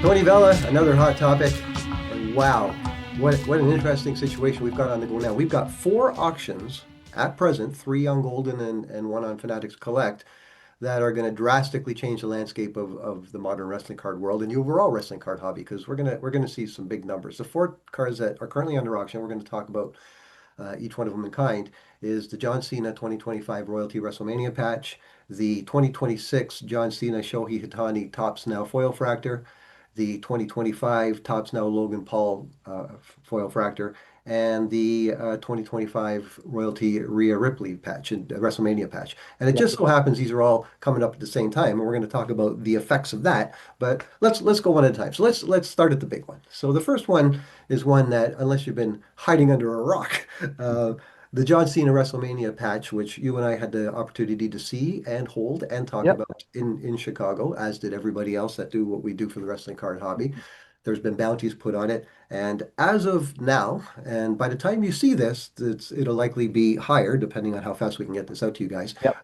Tony Vela, another hot topic. And wow, what an interesting situation we've got on the go now. We've got four auctions at present, three on Golden and one on Fanatics Collect, that are going to drastically change the landscape of the modern wrestling card world and the overall wrestling card hobby because we're gonna see some big numbers. The four cards that are currently under auction, we're going to talk about each one of them in kind, is the John Cena 2025 Royalty WrestleMania patch, the 2026 John Cena Shohei Hitani Topps Now Foil Fractor, the 2025 Topps Now Logan Paul foil fractor, and the 2025 Royalty Rhea Ripley patch and WrestleMania patch. And it Yep. just so happens these are all coming up at the same time, and we're going to talk about the effects of that. But let's go one at a time. So let's start at the big one. So the first one is one that, unless you've been hiding under a rock, uh, the John Cena WrestleMania patch, which you and I had the opportunity to see and hold and talk Yep. about in Chicago, as did everybody else that do what we do for the wrestling card hobby. There's been bounties put on it, and as of now, and by the time you see this, it'll likely be higher, depending on how fast we can get this out to you guys. Yep.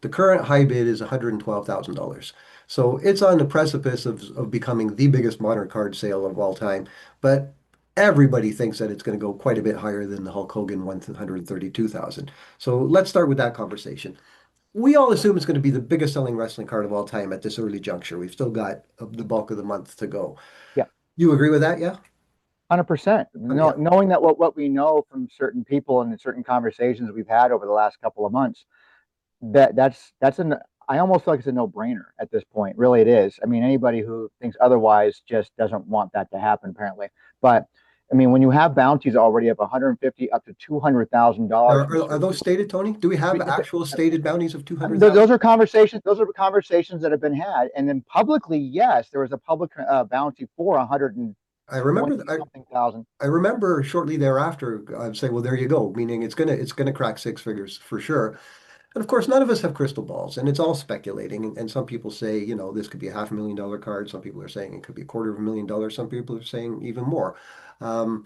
The current high bid is $112,000. So it's on the precipice of becoming the biggest modern card sale of all time. But everybody thinks that it's going to go quite a bit higher than the Hulk Hogan 132,000. So let's start with that conversation. We all assume it's going to be the biggest selling wrestling card of all time at this early juncture. We've still got the bulk of the month to go. Yep. You agree with that? Yeah? 100%. Yeah. Knowing that what we know from certain people and certain conversations we've had over the last couple of months, that's an I almost feel like it's a no-brainer at this point. Really, it is. I mean, anybody who thinks otherwise just doesn't want that to happen, apparently. But I mean, when you have bounties already of 150 up to $200,000 from Are certain those people, stated, Tony? Do we I have mean, actual stated bounties of 200,000? those are conversations. Those are conversations that have been had, and then publicly, yes, there was a public bounty for 120 I remember something thousand. I remember shortly thereafter I'd say, well, there you go, meaning it's gonna crack six figures for sure. And of course, none of us have crystal balls, and it's all speculating. And some people say, this could be a $500,000 card. Some people are saying it could be $250,000. Some people are saying even more. Um,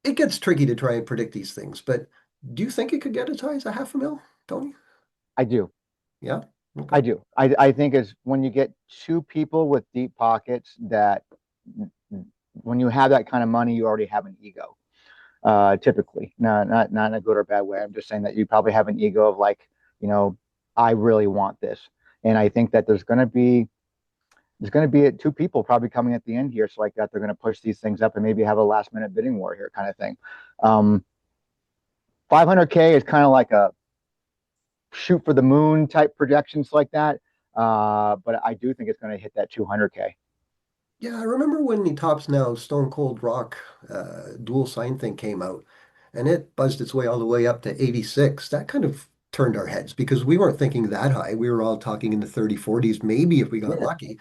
it gets tricky to try and predict these things, but do you think it could get as high as a half a mil, Tony? I do. Yeah. Okay. I do. I think is when you get two people with deep pockets that when you have that kind of money, you already have an ego. Typically, no, not in a good or bad way. I'm just saying that you probably have an ego of like, you know, I really want this, and I think that there's going to be two people probably coming at the end here, so like that they're going to push these things up and maybe have a last minute bidding war here, kind of thing. 500K is kind of like a shoot for the moon type projections like that. But I do think it's going to hit that 200K. Yeah, I remember when the Topps Now Stone Cold Rock dual sign thing came out, and it buzzed its way all the way up to 86. That kind of turned our heads because we weren't thinking that high. We were all talking in the 30, 40s, maybe if we got Yeah. lucky.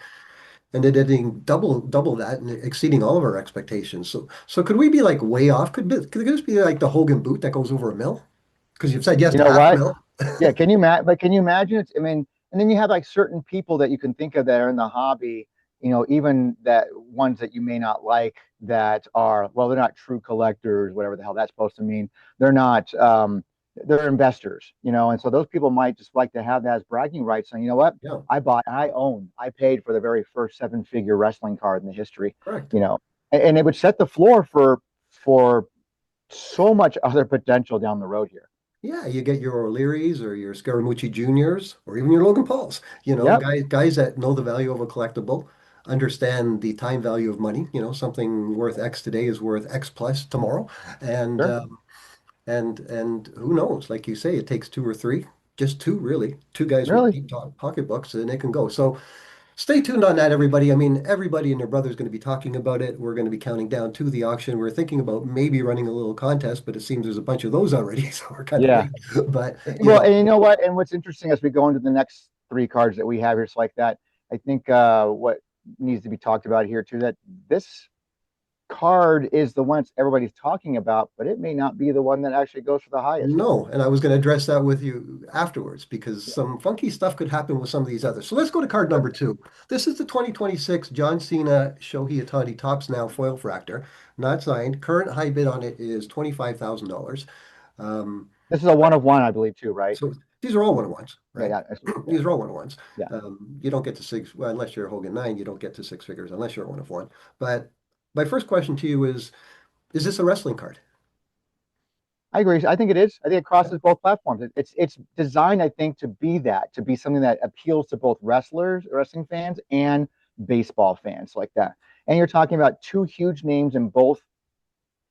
And it hitting double that and exceeding all of our expectations. So could we be like way off? Could this be like the Hogan boot that goes over a mil? Because you've said yes You to know half a what? mil. Yeah, can you imagine it? I mean, and then you have like certain people that you can think of that are in the hobby, even that ones that you may not like that are, well, they're not true collectors, whatever the hell that's supposed to mean. They're not, they're investors, and so those people might just like to have that as bragging rights, saying, you know what, Yeah, I paid for the very first seven-figure wrestling card in the history, correct. you know, and it would set the floor for so much other potential down the road here. Yeah, you get your O'Learys or your Scaramucci Juniors or even your Logan Pauls. Yep. Guys that know the value of a collectible, understand the time value of money. Something worth X today is worth X plus tomorrow, and Sure. um, and who knows? Like you say, it takes two or three, just two really, two guys with Really. deep pocketbooks, and it can go. So stay tuned on that, everybody. I mean, everybody and their brother is going to be talking about it. We're going to be counting down to the auction. We're thinking about maybe running a little contest, but it seems there's a bunch of those already, so we're kind of Yeah. late. But Well, and you know what? And what's interesting as we go into the next three cards that we have here, it's like that. I think what needs to be talked about here too, that this card is the one everybody's talking about, but it may not be the one that actually goes for the highest. no, and I was going to address that with you afterwards because some funky stuff could happen with some of these others. So let's go to card Sure. number two. This is the 2026 John Cena Shohei Otani Topps Now Foil Fractor, not signed. Current high bid on it is $25,000. Um, This is a one of one, I believe, too, right? so These are all one on ones, Yeah, right? yeah, yeah, These are all one on ones. yeah. You don't get to six, well, unless you're Hogan nine, you don't get to six figures unless you're one of one. But my first question to you is this a wrestling card? I agree. I think it is. I think it crosses both platforms. It's designed, I think, to be that, to be something that appeals to both wrestling fans, and baseball fans like that. And you're talking about two huge names in both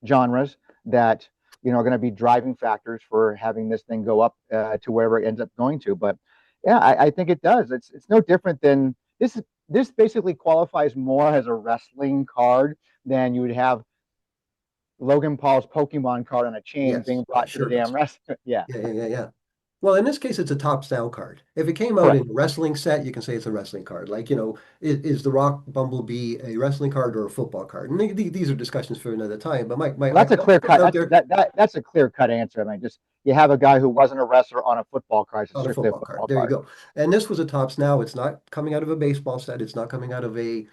genres that are going to be driving factors for having this thing go up to wherever it ends up going to. But yeah, I think it does. It's no different than this. This basically qualifies more as a wrestling card than you would have Logan Paul's Pokemon card on a chain Yes, being it brought to the sure damn does. restaurant. Yeah, Yeah. Well, in this case, it's a tops down card. If it came out correct. in a wrestling set, you can say it's a wrestling card. Like, is the Rock Bumblebee a wrestling card or a football card? And these are discussions for another time. But Well, that's a I'm clear putting cut. out there That's a clear cut answer. I mean, just you have a guy who wasn't a wrestler on a football card. It's on a strictly a football card. football There you card. go. And this was a tops now. It's not coming out of a baseball set. It's not coming out of a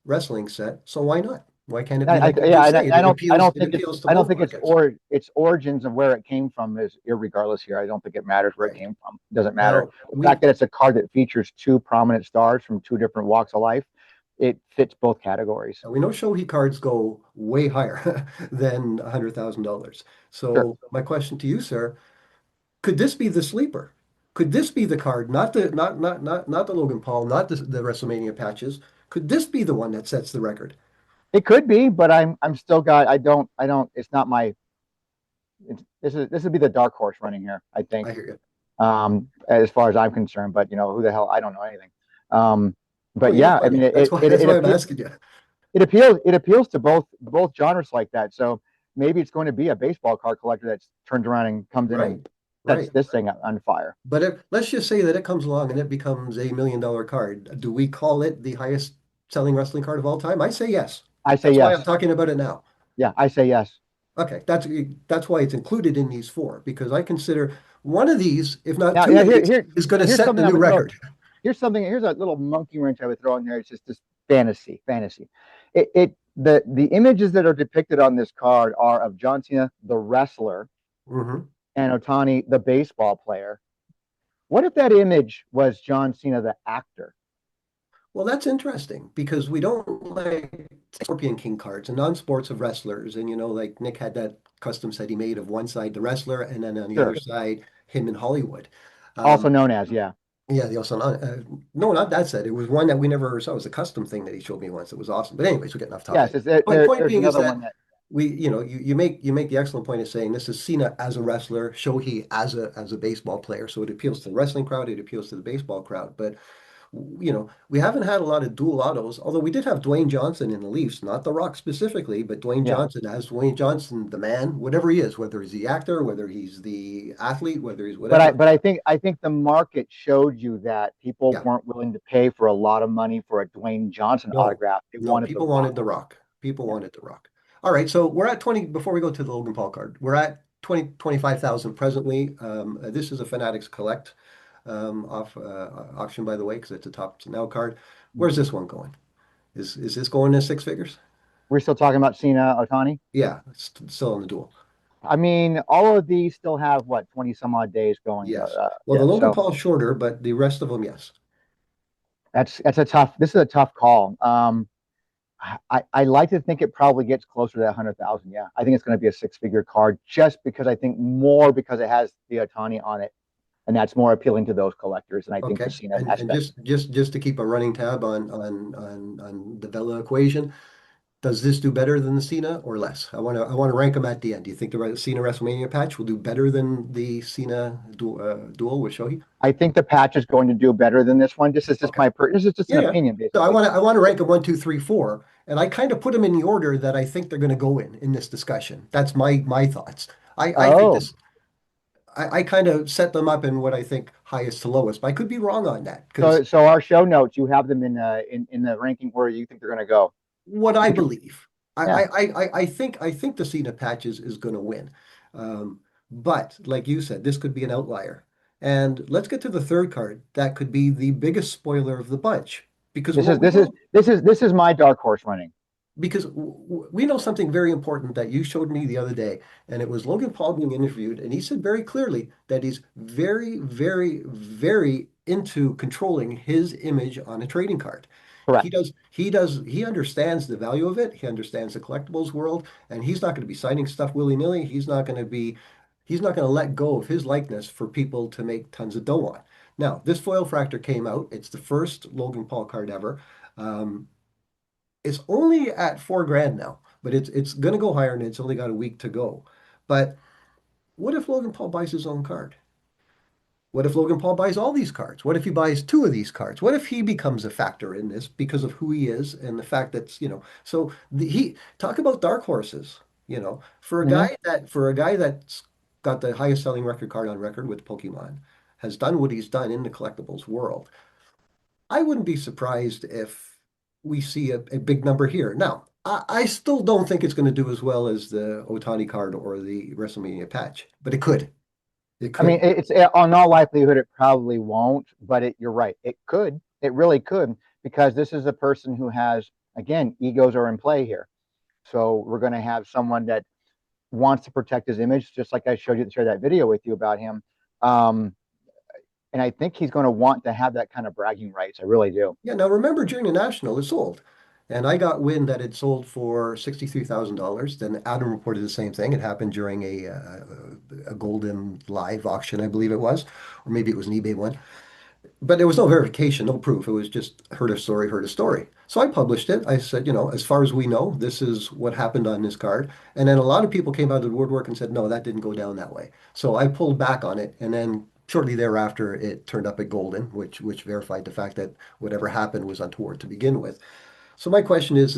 wrestling set. So why not? Why can't it be like you Yeah, just say? I don't It appeals to I don't both think markets. its origins of where it came from is irregardless here. I don't think it matters where it Right. came from. It doesn't matter. Now The fact we that it's a card that features two prominent stars from two different walks of life, it fits both categories. we know Shohei cards go way higher than $100,000. Sure. So my question to you, sir, could this be the sleeper? Could this be the card, not the Logan Paul, not the WrestleMania patches? Could this be the one that sets the record? It could be, but I'm still got I don't it's not my this would be the dark horse running here, I think. I hear you. As far as I'm concerned, but who the hell, I don't know anything. Um, Well, but you know yeah, I mean plenty. That's why I'm asking you. it appeals to both genres like that. So maybe it's going to be a baseball card collector that's turns around and comes in Right. and sets Right. this thing on fire. But let's just say that it comes along and it becomes $1 million card. Do we call it the highest selling wrestling card of all time? I say yes. I say That's why I'm yes. talking about it now. Yeah, I say yes. Okay, that's why it's included in these four, because I consider one of these, if not Now, two yeah, of these, is going to here's set the something I new would throw. record. Here's a little monkey wrench I would throw in there. It's just this fantasy. The images that are depicted on this card are of John Cena, the wrestler, Hmm. and Otani, the baseball player. What if that image was John Cena, the actor? Well, that's interesting because we don't like Scorpion King cards and non-sports of wrestlers. And, like Nick had that custom set he made of one side the wrestler and then on the other Sure. side him in Hollywood. Also Um, known as, yeah. yeah, the also no, not that set. It was one that we never saw. It was a custom thing that he showed me once. It was awesome. But anyways, we're getting off Yes, topic. Point there's being is another that one that you make the excellent point of saying this is Cena as a wrestler, Shohei as a baseball player. So it appeals to the wrestling crowd, it appeals to the baseball crowd. But we haven't had a lot of dual autos, although we did have Dwayne Johnson in the Leafs, not The Rock specifically, but Dwayne yeah. Johnson as Dwayne Johnson, the man, whatever he is, whether he's the actor, whether he's the athlete, whether he's whatever. But I think the market showed you that people Yeah, weren't willing to pay for a lot of money for a Dwayne Johnson no, autograph. They no, wanted The people Rock. wanted The Rock. People Yeah. wanted The Rock. All right, so we're at 20, before we go to the Logan Paul card, we're at 25,000 presently. This is a Fanatics Collect off auction, by the way, because it's a top now card. Where's this one going? Is this going to six figures? We're still talking about Cena, Otani. Yeah, it's still in the duel. I mean, all of these still have what 20 some odd days going. Yes. Well, the Yeah, Logan so Paul shorter, but the rest of them, yes. that's a tough. This is a tough call. I like to think it probably gets closer to that 100,000. Yeah, I think it's going to be a six-figure card just because I think more because it has the Otani on it, and that's more appealing to those collectors. And I think the Okay. Cena And aspect. just to keep a running tab on the Vela equation, does this do better than the Cena or less? I want to rank them at the end. Do you think the Cena WrestleMania patch will do better than the Cena duel with Shohei? I think the patch is going to do better than this one. Okay. This is just an Yeah, yeah. opinion, So I basically. want to I want to rank them one, two, three, four, and I kind of put them in the order that I think they're going to go in this discussion. That's my thoughts. I think Oh, this. I kind of set them up in what I think highest to lowest, but I could be wrong on that because so our show notes, you have them in the ranking where you think they're going to go. what I Which, believe, yeah, I think the Cena patches is going to win, but like you said, this could be an outlier. And let's get to the third card. That could be the biggest spoiler of the bunch because what we know, this is my dark horse running. because we know something very important that you showed me the other day, and it was Logan Paul being interviewed, and he said very clearly that he's very, very, very into controlling his image on a trading card. Correct. He understands the value of it. He understands the collectibles world, and he's not going to be signing stuff willy-nilly. He's not going to let go of his likeness for people to make tons of dough on. Now, this foil fractor came out. It's the first Logan Paul card ever. Um, it's only at 4 grand now, but it's going to go higher, and it's only got a week to go. But what if Logan Paul buys his own card? What if Logan Paul buys all these cards? What if he buys two of these cards? What if he becomes a factor in this because of who he is and the fact that's, so he talk about dark horses, Hmm. for a guy that's got the highest selling record card on record with Pokemon, has done what he's done in the collectibles world. I wouldn't be surprised if we see a big number here. Now, I still don't think it's going to do as well as the Otani card or the WrestleMania patch, but it could. It I mean, could. it's on all likelihood it probably won't, but you're right. It could. It really could because this is a person who has, again, egos are in play here. So we're going to have someone that wants to protect his image, just like I showed you, shared that video with you about him. Um, and I think he's going to want to have that kind of bragging rights. I really do. Yeah, now remember during the National, it sold. And I got wind that it sold for $63,000. Then Adam reported the same thing. It happened during a Golden Live auction, I believe it was, or maybe it was an eBay one. But there was no verification, no proof. It was just heard a story, heard a story. So I published it. I said, as far as we know, this is what happened on this card. And then a lot of people came out of the woodwork and said, no, that didn't go down that way. So I pulled back on it. And then shortly thereafter, it turned up at Golden, which verified the fact that whatever happened was untoward to begin with. So my question is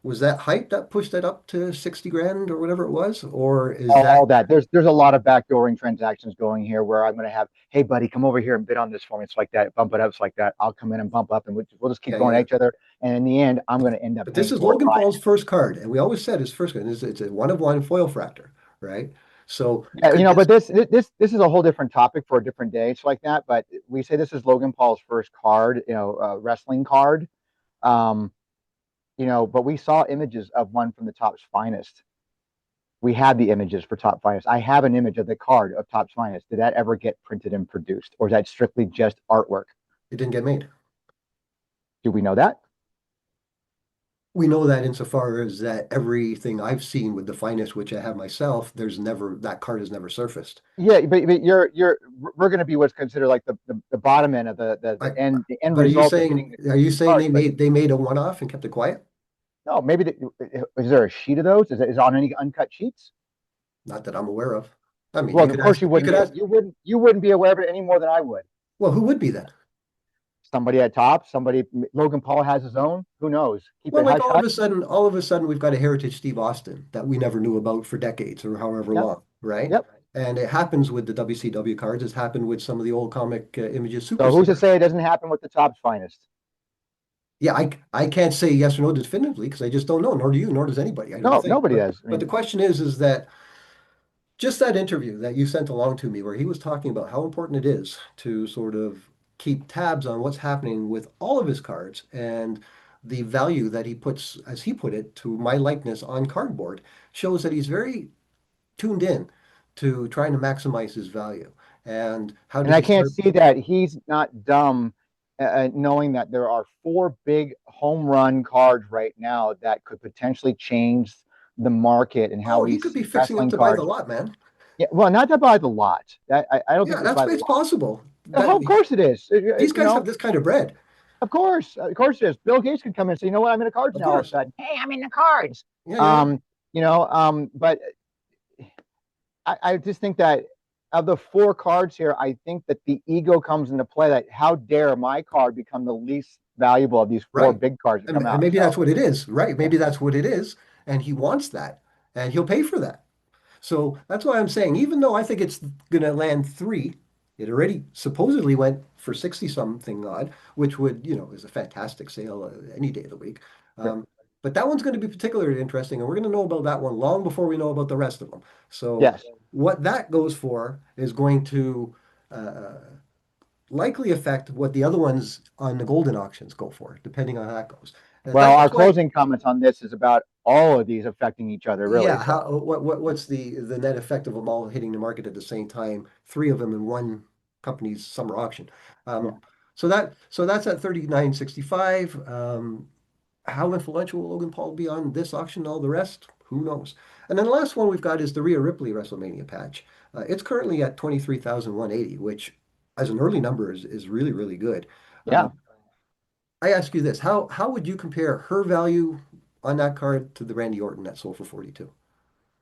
was that hype that pushed it up to 60 grand or whatever it was? Or is that, All that. There's a lot of backdooring transactions going here where I'm going to have, hey buddy, come over here and bid on this for me. It's like that, bump it up. It's like that. I'll come in and bump up, and we'll just keep yeah, going yeah. at each other. And in the end, I'm going to end up But this paying is for it, Logan buying Paul's it. first card, and we always said his first card. It's a one of one foil fractor, right? So Yeah, could this, but this is a whole different topic for a different day. It's like that. But we say this is Logan Paul's first card, wrestling card. Um, but we saw images of one from the Topps Finest. We had the images for Top Finest. I have an image of the card of Topps Finest. Did that ever get printed and produced, or is that strictly just artwork? it didn't get made? Do we know that? We know that insofar as that everything I've seen with the finest, which I have myself, that card has never surfaced. Yeah, but you're we're going to be what's considered like the bottom end of I, the end but result of getting are you these saying cards. But they made a one-off and kept it quiet? no, maybe is there a sheet of those? Is it on any uncut sheets? Not that I'm aware of. I mean, Well, of course you could ask, you wouldn't be aware of it any more than I would. well, who would be then? Somebody at top, somebody Logan Paul has his own. Who knows? Keep Well, it like hush hush. all of a sudden, we've got a heritage Steve Austin that we never knew about for decades or however Yep, long, right? yep. And it happens with the WCW cards. It's happened with some of the old comic images So who's to superstars. say it doesn't happen with the Topps Finest? Yeah, I can't say yes or no definitively because I just don't know, nor do you, nor does anybody, I don't No, think. nobody does. I But the mean, question is that just that interview that you sent along to me, where he was talking about how important it is to sort of keep tabs on what's happening with all of his cards and the value that he puts, as he put it, to my likeness on cardboard, shows that he's very tuned in to trying to maximize his value. And how and did I he can't start? see that he's not dumb, knowing that there are four big home run cards right now that could potentially change the market and how Oh, we he could be see fixing up wrestling to buy the cards. lot, man. Yeah, well, not to buy the lot. I don't think Yeah, it's buy the it's lot. possible. Oh, of course it is. These guys have this kind of bread. Of course it is. Bill Gates could come in and say, you know what, I'm in the cards Of now all of a course. sudden. Hey, I'm in the cards. Yeah, yeah, yeah. Um, but I just think that of the four cards here, I think that the ego comes into play. That how dare my card become the least valuable of these four Right. big cards that come And out? maybe So that's what it is, right? yeah, Maybe that's what it is. And he wants that. And he'll pay for that. So that's why I'm saying, even though I think it's going to land three, it already supposedly went for 60 something odd, which would, is a fantastic sale any day of the week. sure. But that one's going to be particularly interesting. And we're going to know about that one long before we know about the rest of them. So Yes. what that goes for is going to uh, likely affect what the other ones on the golden auctions go for, depending on how that goes. Well, our That's why, closing comments on this is about all of these affecting each other, really. yeah. So What's the net effect of them all hitting the market at the same time? Three of them in one company's summer auction. yeah, Um, so that's at 39.65. How influential will Logan Paul be on this auction and all the rest? Who knows? And then the last one we've got is the Rhea Ripley WrestleMania patch. It's currently at 23,180, which as an early number is really, really good. yeah. I ask you this, how would you compare her value on that card to the Randy Orton that sold for 42?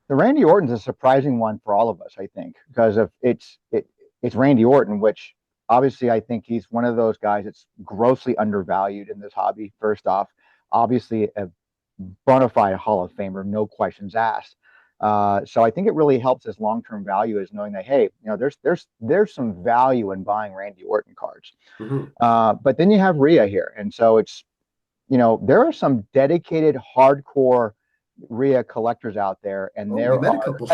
The Randy Orton's a surprising one for all of us, I think, because of it's Randy Orton, which obviously I think he's one of those guys that's grossly undervalued in this hobby. First off, obviously a bona fide Hall of Famer, no questions asked. So I think it really helps his long term value is knowing that hey, there's some value in buying Randy Orton cards. Hmm. But then you have Rhea here, and so it's there are some dedicated hardcore Rhea collectors out there, and Oh, we there met a are couple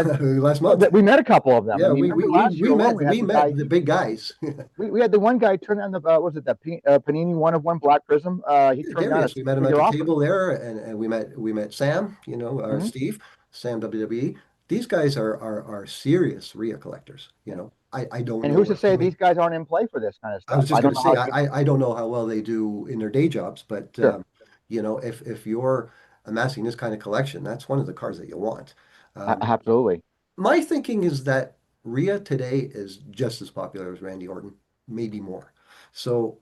last month. we met a couple of them. I Yeah, mean, we remember we we last year we alone, met we had we the guy. met the big guys. We had the one guy turn down the was it the Panini one of one Black Prism? He turned down a Darius, we six met him at figure the offer. table there, and we met Sam, Hmm. Steve, Sam WWE. These guys are serious Rhea collectors. I don't And know who's to what say doing. these guys aren't in play for this kind of I stuff? was I just going don't to know say how good. I don't know how well they do in their day jobs, but Sure, if you're amassing this kind of collection, that's one of the cards that you want. Um, absolutely my thinking is that Rhea today is just as popular as Randy Orton, maybe more. So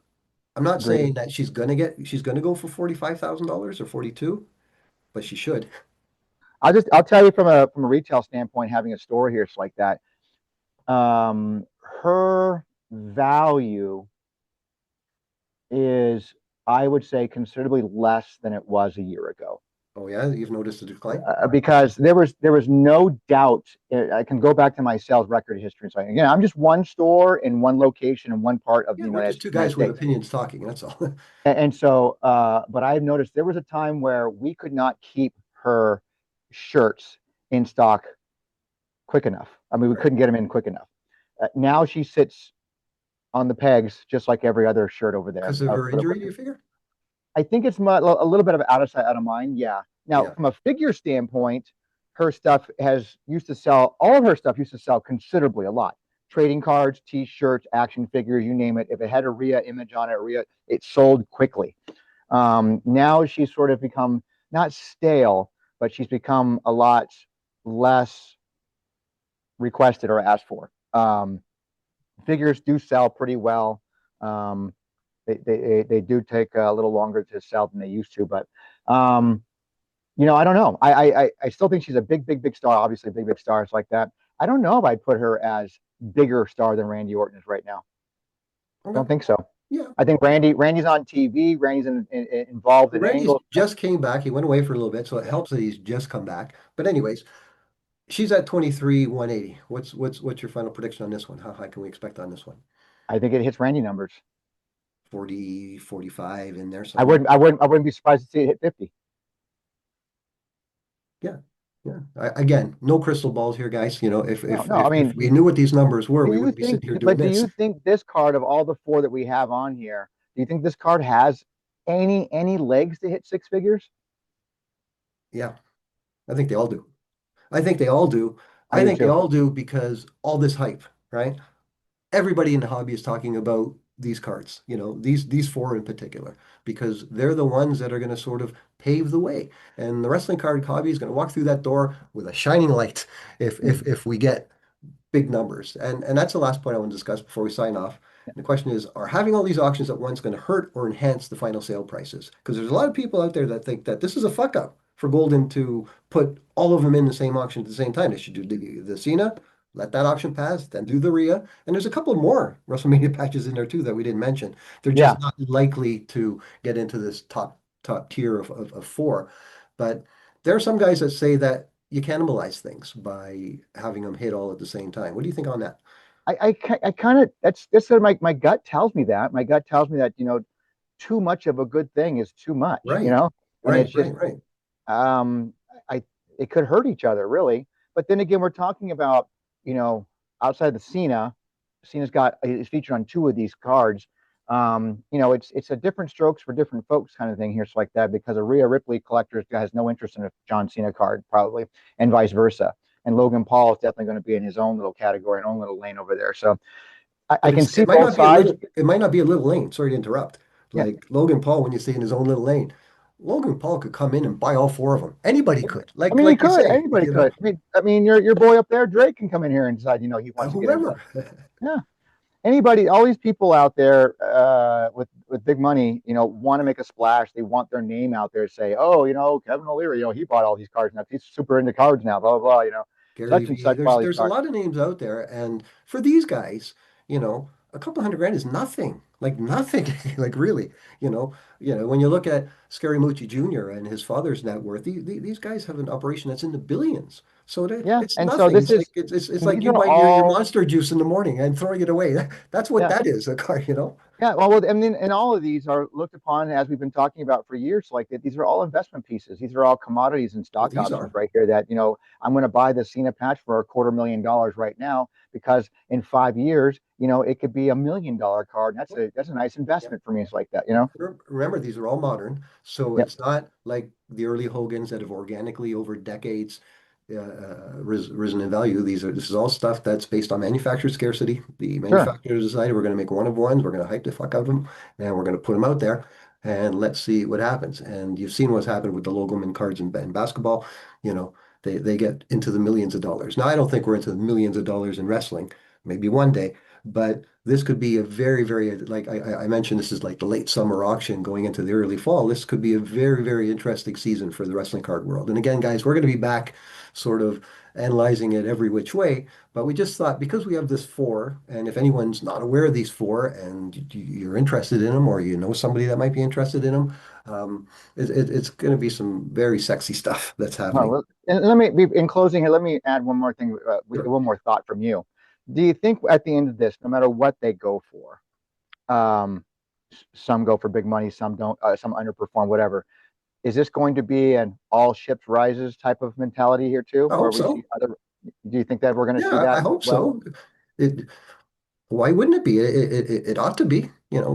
I'm not agreed. saying that she's gonna go for $45,000 or 42, but she should. I'll tell you from a retail standpoint, having a store here, it's like that. Her value is, I would say, considerably less than it was a year ago. Oh yeah, you've noticed a decline? Because there was no doubt. I can go back to my sales record history. So again, I'm just one store in one location in one part of the Yeah, we're just two United guys with States. opinions talking, that's all. And so, but I've noticed there was a time where we could not keep her shirts in stock quick enough. I mean, we Right. couldn't get them in quick enough. Now she sits on the pegs just like every other shirt over there. Because of her injury, do you figure? I think it's a little bit of out of sight, out of mind. Yeah. Now, Yeah. from a figure standpoint, her stuff has used to sell. All of her stuff used to sell considerably a lot. Trading cards, T-shirts, action figures, you name it. If it had a Rhea image on it, it sold quickly. Now she's sort of become not stale, but she's become a lot less requested or asked for. Figures do sell pretty well. Um, they do take a little longer to sell than they used to, but I don't know. I still think she's a big star. Obviously, big stars like that. I don't know if I'd put her as bigger star than Randy Orton is right now. Okay. Don't think so. Yeah. I think Randy's on TV. Randy's involved in Randy's angles. just came back. He went away for a little bit, so it Yeah. helps that he's just come back. But anyways, she's at 23,180. What's your final prediction on this one? How high can we expect on this one? I think it hits Randy numbers. 40, 45 in there I somewhere. wouldn't. I wouldn't. I wouldn't be surprised to see it hit 50. Yeah. Yeah. Again, no crystal balls here, guys. If No, if no. I if, if mean, we knew what these numbers were, do we you wouldn't be think? sitting here doing But do this. you think this card of all the four that we have on here? Do you think this card has any legs to hit six figures? Yeah, I think they all do. I think they all do. I I do think they too. all do because all this hype, right? Everybody in the hobby is talking about these cards, these four in particular, because they're the ones that are going to sort of pave the way. And the wrestling card hobby is going to walk through that door with a shining light if we get big numbers. And that's the last point I want to discuss before we sign off. And the question is, are having all these auctions at once going to hurt or enhance the final sale prices? Because there's a lot of people out there that think that this is a fuck up for Golden to put all of them in the same auction at the same time. They should do the Cena, let that auction pass, then do the Rhea. And there's a couple more WrestleMania patches in there too that we didn't mention. They're Yeah, just not likely to get into this top tier of four. But there are some guys that say that you cannibalize things by having them hit all at the same time. What do you think on that? I kind of that's sort of my gut tells me that. My gut tells me that too much of a good thing is too much. Right, And it's just right. um, I it could hurt each other really. But then again, we're talking about you know outside the Cena, Cena's got is featured on two of these cards. It's a different strokes for different folks kind of thing here, so like that, because a Rhea Ripley collector has no interest in a John Cena card, probably, and vice versa. And Logan Paul is definitely going to be in his own little category, own little lane over there. So I But can it see might both not be a sides. little, it might not be a little lane. Sorry to interrupt. Yeah, Like Logan Paul, when you say in his own little lane, Logan Paul could come in and buy all four of them. Anybody could, I mean, he like you could. say, Anybody could. I mean, your boy up there, Drake, can come in here and decide, he wants to get whoever. involved. Yeah, anybody, all these people out there with big money, want to make a splash. They want their name out there. Say, oh, Kevin O'Leary, he bought all these cards now. He's super into cards now. Blah blah blah. Gary Such and V. such bought all these There's a cards. lot of names out there, and for these guys, a couple hundred grand is nothing. Like nothing. Like really, when you look at Scary Moochie Jr. and his father's net worth, these guys have an operation that's in the billions. So Yeah, it's and so nothing. this It's like is it's like these you are buying your all monster juice in the morning and throwing it away. That's what yeah. that is, a car. Yeah, well, I mean, and all of these are looked upon as we've been talking about for years. Like that, these are all investment pieces. These are all commodities and Well, stock these options are. right here. That I'm going to buy the Cena patch for $250,000 right now because in 5 years, it could be $1 million card. And that's a nice Yeah. investment for me. It's like that, Remember, these are all modern, so Yep. it's not like the early Hogans that have organically over decades risen in value. This is all stuff that's based on manufacturer scarcity. The Sure. manufacturers decided we're going to make one of ones, we're going to hype the fuck out of them, and we're going to put them out there, and let's see what happens. And you've seen what's happened with the Logoman cards in basketball. You know, they get into the millions of dollars. Now, I don't think we're into the millions of dollars in wrestling. Maybe one day, but this could be a very, very, like I mentioned, this is like the late summer auction going into the early fall. This could be a very, very interesting season for the wrestling card world. And again, guys, we're going to be back sort of analyzing it every which way. But we just thought because we have this four, and if anyone's not aware of these four and you're interested in them or you know somebody that might be interested in them, it's going to be some very sexy stuff that's happening. Well, and let me in closing here. Let me add one more thing, Sure. one more thought from you. Do you think at the end of this, no matter what they go for, um, some go for big money, some don't, some underperform, whatever. Is this going to be an all ships rises type of mentality here too, I where hope we see so. other? Do you think that we're going to see Yeah, I that as hope well? so. It, Why wouldn't it be? It ought to be,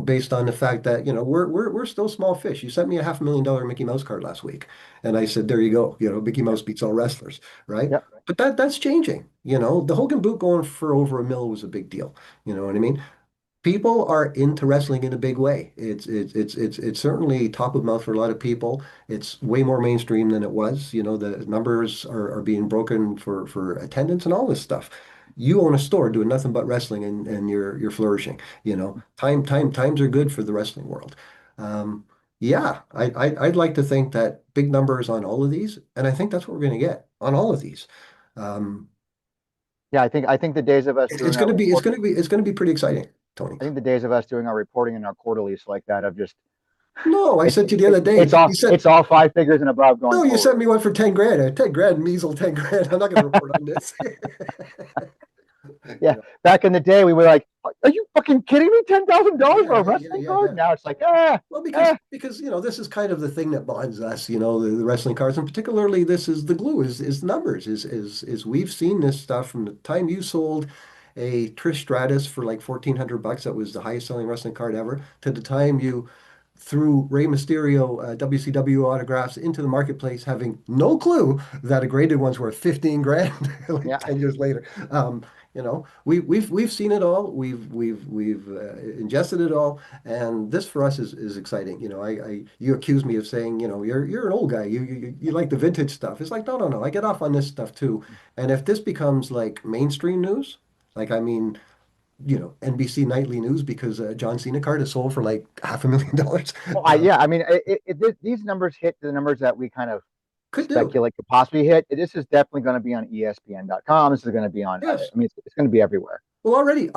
based on the fact that, we're still small fish. You sent me a $500,000 Mickey Mouse card last week, and I said, there you go. Mickey Yep. Mouse beats all wrestlers, right? Yep. But that's changing. The Hogan boot going for over $1 million was a big deal. You know what I mean? People are into wrestling in a big way. It's certainly top of mouth for a lot of people. It's way more mainstream than it was. The numbers are being broken for attendance and all this stuff. You own a store doing nothing but wrestling and you're flourishing. Times are good for the wrestling world. Um, yeah, I'd like to think that big numbers on all of these, and I think that's what we're going to get on all of these. Um, Yeah, I think the days of us it's doing going our to be it's report, going to be it's going to be pretty exciting, Tony. I think the days of us doing our reporting and our quarterlies like that of just No, I it's said to you the other day, it's all you said, it's all five figures and above going no, you forward. sent me one for 10 grand. 10 grand, measle 10 grand. I'm not going to report on this. Yeah, back in the day, we were like, "Are you fucking kidding me? $10,000 Yeah, for a yeah, yeah, wrestling yeah, card?" yeah. Now it's like, Well, because ah. because this is kind of the thing that bonds us, the wrestling cards, and particularly this is the glue, is numbers, is we've seen this stuff from the time you sold a Trish Stratus for like $1,400. That was the highest selling wrestling card ever, to the time you threw Rey Mysterio WCW autographs into the marketplace, having no clue that a graded one's worth 15 grand like Yeah. 10 years later. We've seen it all. We've ingested it all. And this for us is exciting. You accuse me of saying, you're an old guy. You like the vintage stuff. It's like, no, no, no. I get off on this stuff too. And if this becomes like mainstream news, like I mean, NBC nightly news because John Cena card is sold for like $500,000. Well, Uh, I mean, these numbers hit the numbers that we kind of could do. speculate could possibly hit. This is definitely going to be on ESPN.com. This is going to be on. Yes. I mean, it's going to be everywhere. Well, already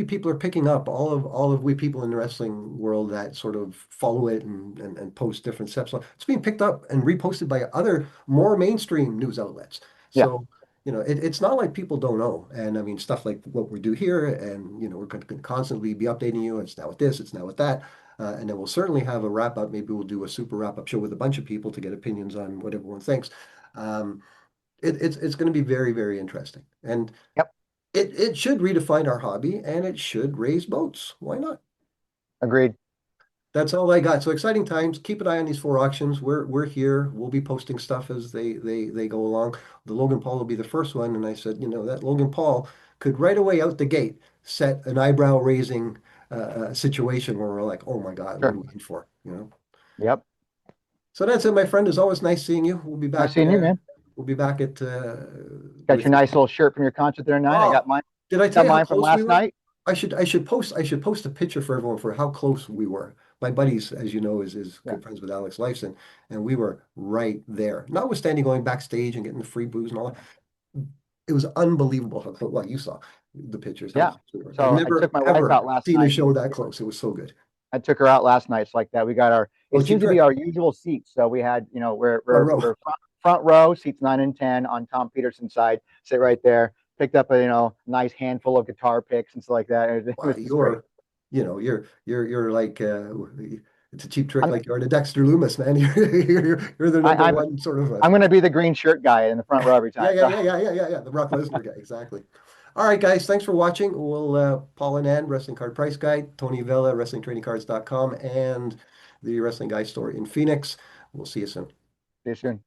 people are picking up all of we people in the wrestling world that sort of follow it and post different steps. So it's being picked up and reposted by other more mainstream news outlets. Yeah. So, it's not like people don't know. And I mean, stuff like what we do here, and we're going to constantly be updating you. It's now with this, it's now with that. And then we'll certainly have a wrap up. Maybe we'll do a super wrap up show with a bunch of people to get opinions on what everyone thinks. Um, it's going to be very, very interesting. And Yep. it should redefine our hobby and it should raise boats. Why not? Agreed. That's all I got. So exciting times. Keep an eye on these four auctions. We're here. We'll be posting stuff as they go along. The Logan Paul will be the first one, and I said, that Logan Paul could right away out the gate set an eyebrow raising situation where we're like, oh my God, what are Sure. we in for? Yep. So that's it, my friend. It's always nice seeing you. Nice seeing you, man. We'll be back at Got your nice little shirt from your concert there tonight. I Oh, got mine. did I tell Got you how mine from close we last were? night. I should post a picture for everyone for how close we were. My buddies, as you know, is Yeah. good friends with Alex Lifeson, and we were right there. Notwithstanding going backstage and getting the free booze and all that, it was unbelievable well, you saw the pictures, how Yeah. close we were. I've So I never took my wife ever out last seen a night. show that close. It was so good. I took her out last night. It's like that. We got our. Oh, It did you seems to be drink? our usual seats. So we had, we're Front we're row. we're front row seats 9 and 10 on Tom Peterson's side. Sit right there. Picked up a nice handful of guitar picks and stuff like that. It Wow, was just great. you're like it's a cheap trick, I'm like you're the Dexter Loomis, man. You're the I, number I'm one sort of I'm gonna be the green shirt guy in the front row every yeah, time. yeah, So yeah, yeah, yeah, yeah, yeah. The Brock Lesnar guy, exactly. All right, guys, thanks for watching. We'll Paul Anand, Wrestling Card Price Guide, Tony Vela, WrestlingTradingCards.com, and the Wrestling Guy store in Phoenix. We'll see you soon. see you soon.